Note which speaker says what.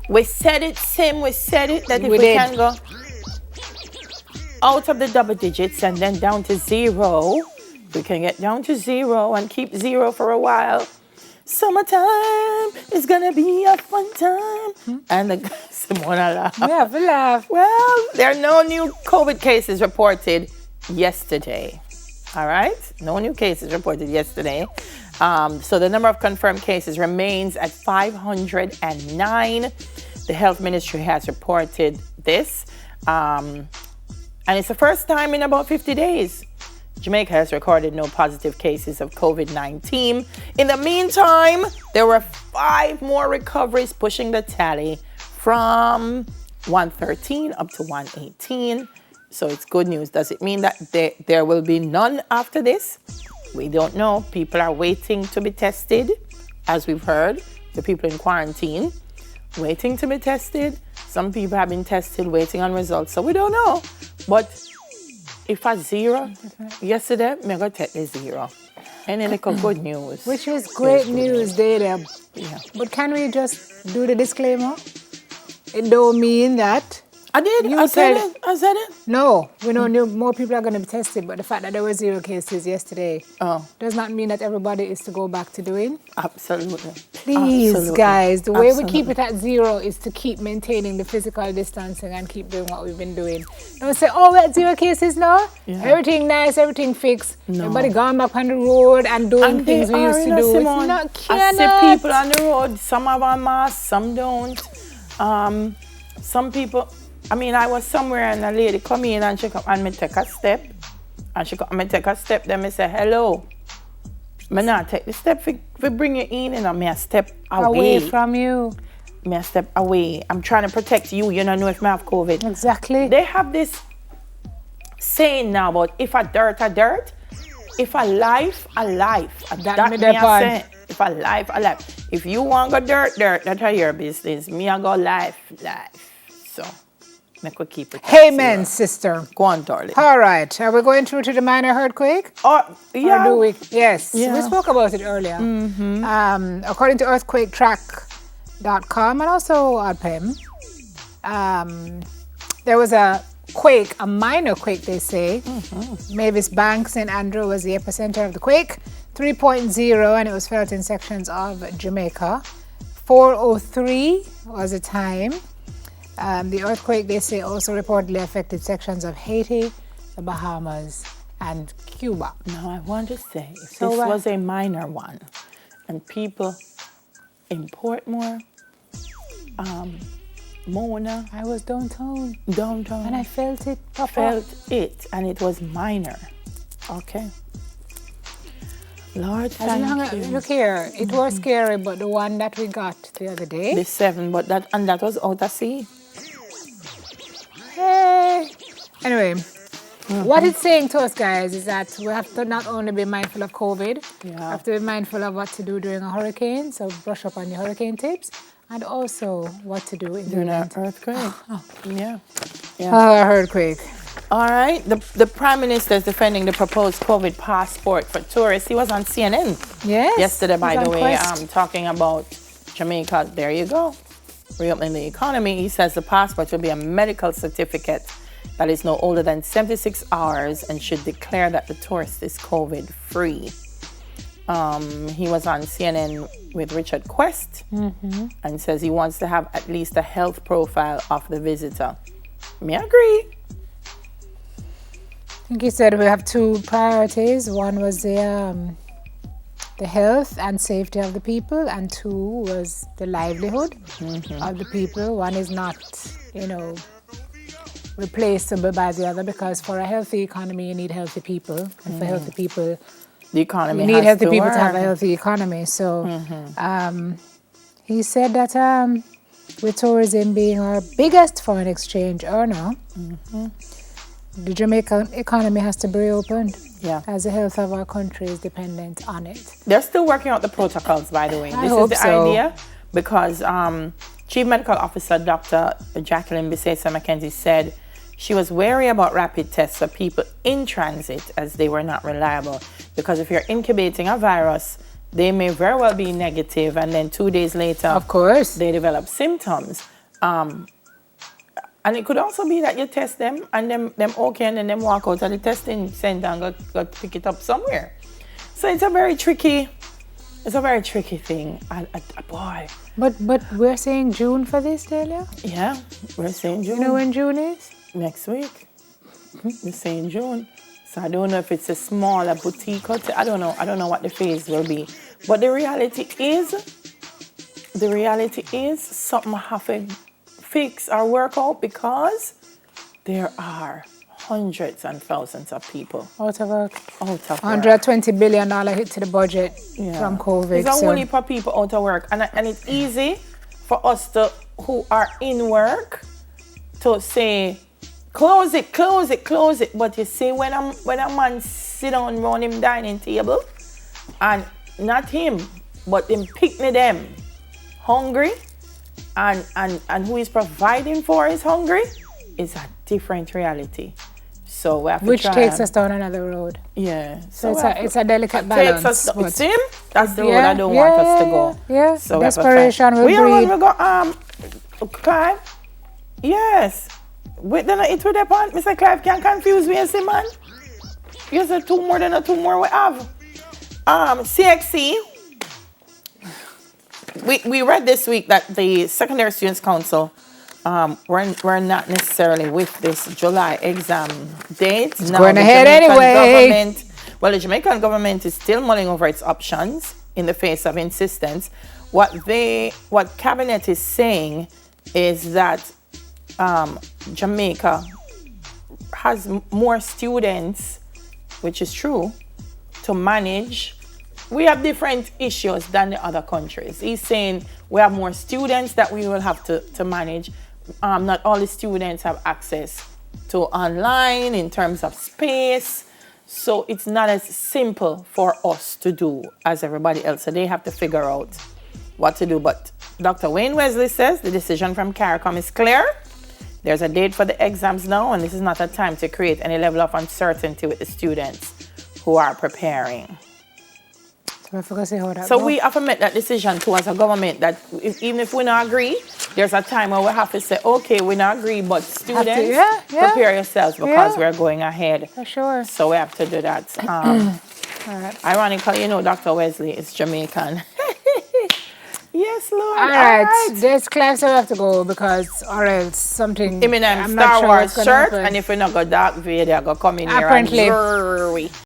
Speaker 1: We said it, Sim. We said it that if
Speaker 2: We
Speaker 1: we
Speaker 2: did.
Speaker 1: can go out of the double digits and then down to zero, we can get down to zero and keep zero for a while. Summertime is gonna be a fun time. And the Simona laugh.
Speaker 2: We have to laugh.
Speaker 1: Well, there are no new COVID cases reported yesterday. All right? No new cases reported yesterday. So the number of confirmed cases remains at 509. The health ministry has reported this. And it's the first time in about 50 days. Jamaica has recorded no positive cases of COVID-19. In the meantime, there were 5 more recoveries, pushing the tally from 113 up to 118. So it's good news. Does it mean that there will be none after this? We don't know. People are waiting to be tested, as we've heard. The people in quarantine, waiting to be tested. Some people have been tested, waiting on results. So we don't know. But if I zero yesterday, I'm going to take the zero. Any little good news.
Speaker 2: Which is great news, Data.
Speaker 1: Yeah.
Speaker 2: But can we just do the disclaimer? It don't mean that.
Speaker 1: I did.
Speaker 2: You
Speaker 1: I said
Speaker 2: said-
Speaker 1: it. I said it.
Speaker 2: No, we know more people are going to be tested, but the fact that there were 0 cases yesterday does not mean that everybody is to go back to doing.
Speaker 1: Absolutely.
Speaker 2: Please,
Speaker 1: Absolutely.
Speaker 2: guys, the way we keep
Speaker 1: Absolutely.
Speaker 2: it at 0 is to keep maintaining the physical distancing and keep doing what we've been doing. Don't say, oh, we're at 0 cases now.
Speaker 1: Yeah.
Speaker 2: Everything nice, everything fixed.
Speaker 1: No.
Speaker 2: Everybody going back on the road and doing
Speaker 1: And
Speaker 2: things
Speaker 1: they
Speaker 2: we
Speaker 1: are,
Speaker 2: used
Speaker 1: you
Speaker 2: to
Speaker 1: know,
Speaker 2: do.
Speaker 1: Simone,
Speaker 2: It's not
Speaker 1: I
Speaker 2: cannot.
Speaker 1: see people on the road. Some have on masks, some don't. Some people. I mean, I was somewhere and a lady come in and she come and me take a step. And she come and me take a step. Then me say hello. Me not take the step for bring you in and me a step away.
Speaker 2: Away from you.
Speaker 1: Me a step away. I'm trying to protect you. You don't know if me have COVID.
Speaker 2: Exactly.
Speaker 1: They have this saying now about if a dirt, if a life, a life.
Speaker 2: That me
Speaker 1: me
Speaker 2: dey
Speaker 1: a
Speaker 2: pon.
Speaker 1: say. If a life, a life. If you want go dirt, that's your business. Me I go life. So, make we keep it.
Speaker 2: Hey, man, sister.
Speaker 1: Go on, darling.
Speaker 2: All right. Are we going through to the minor earthquake?
Speaker 1: Or, yeah.
Speaker 2: Or do we? Yes.
Speaker 1: Yeah.
Speaker 2: We spoke about it earlier. According to earthquaketrack.com and also ADPEM, there was a quake, a minor quake, they say. Mavis Bank, St. Andrew was the epicenter of the quake. 3.0, and it was felt in sections of Jamaica. 4:03 was the time. The earthquake, they say, also reportedly affected sections of Haiti, the Bahamas, and Cuba.
Speaker 1: Now, I want to say, if
Speaker 2: So
Speaker 1: this
Speaker 2: what?
Speaker 1: was a minor one, and people in Portmore, Mona,
Speaker 2: I was downtown,
Speaker 1: downtown,
Speaker 2: and I felt it. Papa.
Speaker 1: felt it, and it was minor. Okay. Lord,
Speaker 2: As long
Speaker 1: thank
Speaker 2: as,
Speaker 1: you.
Speaker 2: look here, it was scary, but the one that we got the other day,
Speaker 1: The 7, but that was out of sea.
Speaker 2: hey. Anyway, what it's saying to us, guys, is that we have to not only be mindful of COVID, we
Speaker 1: Yeah.
Speaker 2: have to be mindful of what to do during a hurricane, so brush up on your hurricane tips, and also what to do in the
Speaker 1: During an
Speaker 2: event.
Speaker 1: earthquake. Yeah.
Speaker 2: Earthquake.
Speaker 1: All right. The Prime Minister is defending the proposed COVID passport for tourists. He was on CNN
Speaker 2: Yes.
Speaker 1: yesterday, by
Speaker 2: he's
Speaker 1: the
Speaker 2: on
Speaker 1: way,
Speaker 2: Quest.
Speaker 1: talking about Jamaica. There you go. Reopening the economy. He says the passport will be a medical certificate that is no older than 76 hours and should declare that the tourist is COVID-free. He was on CNN with Richard Quest and says he wants to have at least a health profile of the visitor. Me agree.
Speaker 2: I think he said we have 2 priorities. One was the health and safety of the people, and 2 was the livelihood of the people. One is not, replaceable by the other, because for a healthy economy, you need healthy people, and for healthy people,
Speaker 1: The economy
Speaker 2: you need
Speaker 1: has
Speaker 2: healthy
Speaker 1: to
Speaker 2: people
Speaker 1: work.
Speaker 2: to have a healthy economy. So he said that with tourism being our biggest foreign exchange earner, the Jamaican economy has to be reopened,
Speaker 1: Yeah.
Speaker 2: as the health of our country is dependent on it.
Speaker 1: They're still working out the protocols, by the way.
Speaker 2: I
Speaker 1: This
Speaker 2: hope
Speaker 1: is the
Speaker 2: so.
Speaker 1: idea, because Chief Medical Officer Dr. Jacqueline Bisesa McKenzie said she was wary about rapid tests for people in transit as they were not reliable. Because if you're incubating a virus, they may very well be negative, and then 2 days later,
Speaker 2: Of course.
Speaker 1: they develop symptoms. And it could also be that you test them and them okay, and then them walk out of the testing center and go pick it up somewhere. So it's a very tricky thing. Boy.
Speaker 2: But we're saying June for this, Delia?
Speaker 1: Yeah, we're saying June.
Speaker 2: You know when June is?
Speaker 1: Next week. We're saying June. So I don't know if it's a smaller boutique hotel. I don't know what the phase will be. But the reality is something have to fix or work out, because there are hundreds and thousands of people
Speaker 2: Out of work.
Speaker 1: $120
Speaker 2: $120 billion hit to the budget from COVID.
Speaker 1: There's a whole heap of people out of work, and it's easy for us who are in work to say, close it. But you see, when a man sit down around him dining table, and not him, but him picking them hungry, and who is providing for is hungry, is a different reality. So we have to
Speaker 2: Which
Speaker 1: try
Speaker 2: takes us down another road.
Speaker 1: Yeah.
Speaker 2: So it's a delicate balance.
Speaker 1: It's him. That's the road I don't want us to go.
Speaker 2: Yeah.
Speaker 1: So
Speaker 2: Desperation will breed.
Speaker 1: We got Clive. Yes. Wait, then it with the point. Mr. Clive can't confuse me, you see, man. You say two more than a two more we have. CXC. We read this week that the Secondary Students Council were not necessarily with this July exam date.
Speaker 2: It's going ahead anyway.
Speaker 1: The Jamaican government is still mulling over its options in the face of insistence. What Cabinet is saying is that Jamaica has more students, which is true, to manage. We have different issues than the other countries. He's saying we have more students that we will have to manage. Not all the students have access to online in terms of space. So it's not as simple for us to do as everybody else. So they have to figure out what to do. But Dr. Wayne Wesley says the decision from CARICOM is clear. There's a date for the exams now, and this is not a time to create any level of uncertainty with the students who are preparing. So we have to make that decision too as a government, that even if we not agree, there's a time where we have to say, okay, we not agree, but students, prepare yourselves, because we're going ahead.
Speaker 2: For sure.
Speaker 1: So we have to do that.
Speaker 2: All right.
Speaker 1: Ironically, Dr. Wesley is Jamaican. Yes, Lord.
Speaker 2: All right. There's Clive, so we have to go, because or else something.
Speaker 1: I'm
Speaker 2: not
Speaker 1: Star
Speaker 2: sure
Speaker 1: Wars
Speaker 2: what's gonna
Speaker 1: shirt,
Speaker 2: happen.
Speaker 1: and if we not go Dark Vader, I go come in here
Speaker 2: Apparently.
Speaker 1: and